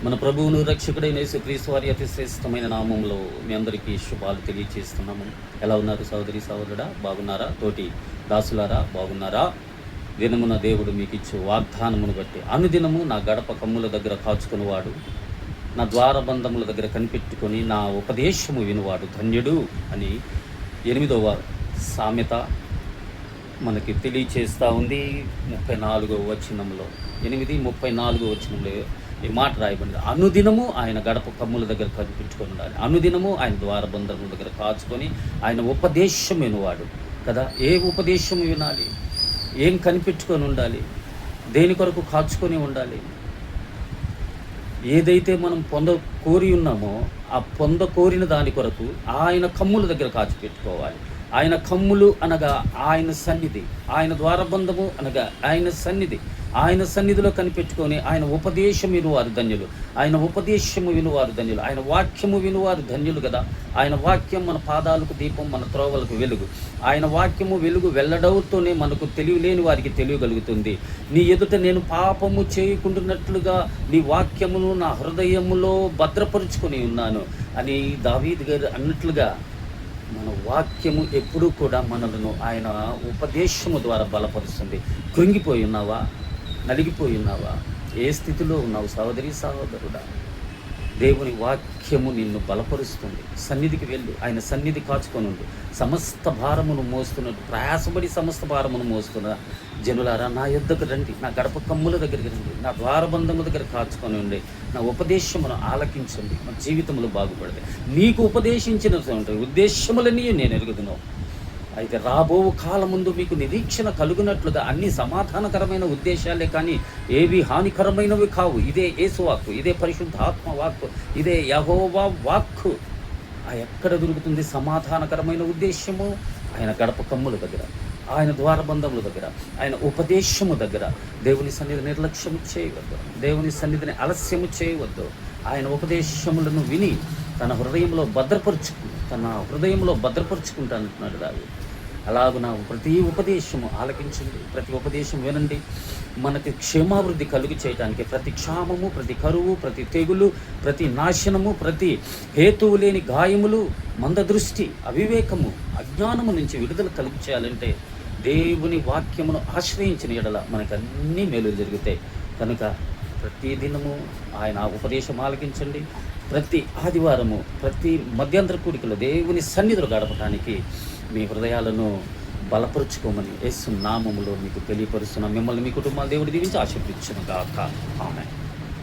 మన ప్రభువును రక్షకుడైన యేసుక్రీస్తు వారి అతి శ్రేష్టమైన నామంలో మీ అందరికీ శుభాలు తెలియజేస్తున్నాము. ఎలా ఉన్నారు సహోదరి సహోదరుడా? బాగున్నారా? తోటి దాసులారా బాగున్నారా? దినమున దేవుడు మీకు ఇచ్చే వాగ్దానమును బట్టి అనుదినము నా గడప కమ్ముల దగ్గర కాచుకునేవాడు, నా ద్వారబంధముల దగ్గర కనిపెట్టుకొని నా ఉపదేశము వినువాడు ధన్యుడు అని 8వ సామెత మనకి తెలియచేస్తూ ఉంది. 34వ వచనంలో 8:34 వచనంలో ఈ మాట రాయబడింది. అనుదినము ఆయన గడప కమ్ముల దగ్గర కనిపెట్టుకొని ఉండాలి. అనుదినము ఆయన ద్వారబంధముల దగ్గర కాచుకొని ఆయన ఉపదేశం వినువాడు కదా. ఏ ఉపదేశం వినాలి? ఏం కనిపెట్టుకొని ఉండాలి? దేని కొరకు కాచుకొని ఉండాలి? ఏదైతే మనం కోరి ఉన్నామో ఆ కోరిన దాని కొరకు ఆయన కమ్ముల దగ్గర కాచిపెట్టుకోవాలి. ఆయన కమ్ములు అనగా ఆయన సన్నిధి, ఆయన ద్వారబంధము అనగా ఆయన సన్నిధి. ఆయన సన్నిధిలో కనిపెట్టుకొని ఆయన ఉపదేశం వినువారు ధన్యులు, ఆయన ఉపదేశము వినువారు ధన్యులు, ఆయన వాక్యము వినువారు ధన్యులు కదా. ఆయన వాక్యం మన పాదాలకు దీపం, మన త్రోవలకు వెలుగు. ఆయన వాక్యము వెలుగు వెల్లడవుతూనే మనకు తెలియలేని వారికి తెలియగలుగుతుంది. నీ ఎదుట నేను పాపము చేయకుండానట్లుగా నీ వాక్యమును నా హృదయములో భద్రపరుచుకొని ఉన్నాను అని దావీదు గారు అన్నట్లుగా మన వాక్యము ఎప్పుడూ కూడా మనలను ఆయన ఉపదేశము ద్వారా బలపరుస్తుంది. కృంగిపోయి ఉన్నావా? నలిగిపోయి ఉన్నావా? ఏ స్థితిలో ఉన్నావు సహోదరి సహోదరుడా? దేవుని వాక్యము నిన్ను బలపరుస్తుంది. సన్నిధికి వెళ్ళు, ఆయన సన్నిధి కాచుకొని ఉండు. సమస్త భారమును మోస్తున్నట్టు ప్రయాసపడి సమస్త భారమును మోస్తున్న జనులారా నా యొద్దకు రండి, నా గడప కమ్ముల దగ్గరికి రండి, నా ద్వారబంధముల దగ్గర కాచుకొని ఉండి నా ఉపదేశమును ఆలకించండి. మన జీవితంలో బాగుపడతాయి. నీకు ఉపదేశించిన ఉద్దేశములన్నీ నేను ఎరుగుదును. అయితే రాబో కాలం ముందు మీకు నిరీక్షణ కలుగునట్లుగా అన్ని సమాధానకరమైన ఉద్దేశాలే కానీ ఏవి హానికరమైనవి కావు. ఇదే యేసు వాక్కు, ఇదే పరిశుద్ధాత్మ వాక్కు, ఇదే యెహోవా వాక్కు. ఎక్కడ దొరుకుతుంది సమాధానకరమైన ఉద్దేశము? ఆయన గడప కమ్ముల దగ్గర, ఆయన ద్వారబంధముల దగ్గర, ఆయన ఉపదేశము దగ్గర. దేవుని సన్నిధి నిర్లక్ష్యము చేయవద్దు, దేవుని సన్నిధిని ఆలస్యము చేయవద్దు. ఆయన ఉపదేశములను విని తన హృదయంలో భద్రపరుచుకుంటానంటున్నాడు రావి. అలాగున ప్రతి ఉపదేశము ఆలకించండి, ప్రతి ఉపదేశం వినండి. మనకి క్షేమాభివృద్ధి కలుగు చేయడానికి ప్రతి క్షామము, ప్రతి కరువు, ప్రతి తెగులు, ప్రతి నాశనము, ప్రతి హేతువు లేని గాయములు, మందదృష్టి, అవివేకము, అజ్ఞానము నుంచి విడుదల కలుగు చేయాలంటే దేవుని వాక్యమును ఆశ్రయించిన ఎడల మనకు అన్ని మేలు జరుగుతాయి. కనుక ప్రతి దినము ఆయన ఉపదేశం ఆలకించండి. ప్రతి ఆదివారము, ప్రతి మధ్యంతర కూడికలో దేవుని సన్నిధిలో గడపడానికి మీ హృదయాలను బలపరుచుకోమని యేసు నామములో మీకు తెలియపరుస్తున్నాం. మిమ్మల్ని మీ కుటుంబాలు దేవుడు దీవించి ఆశీర్వదించును గాక. ఆమేన్.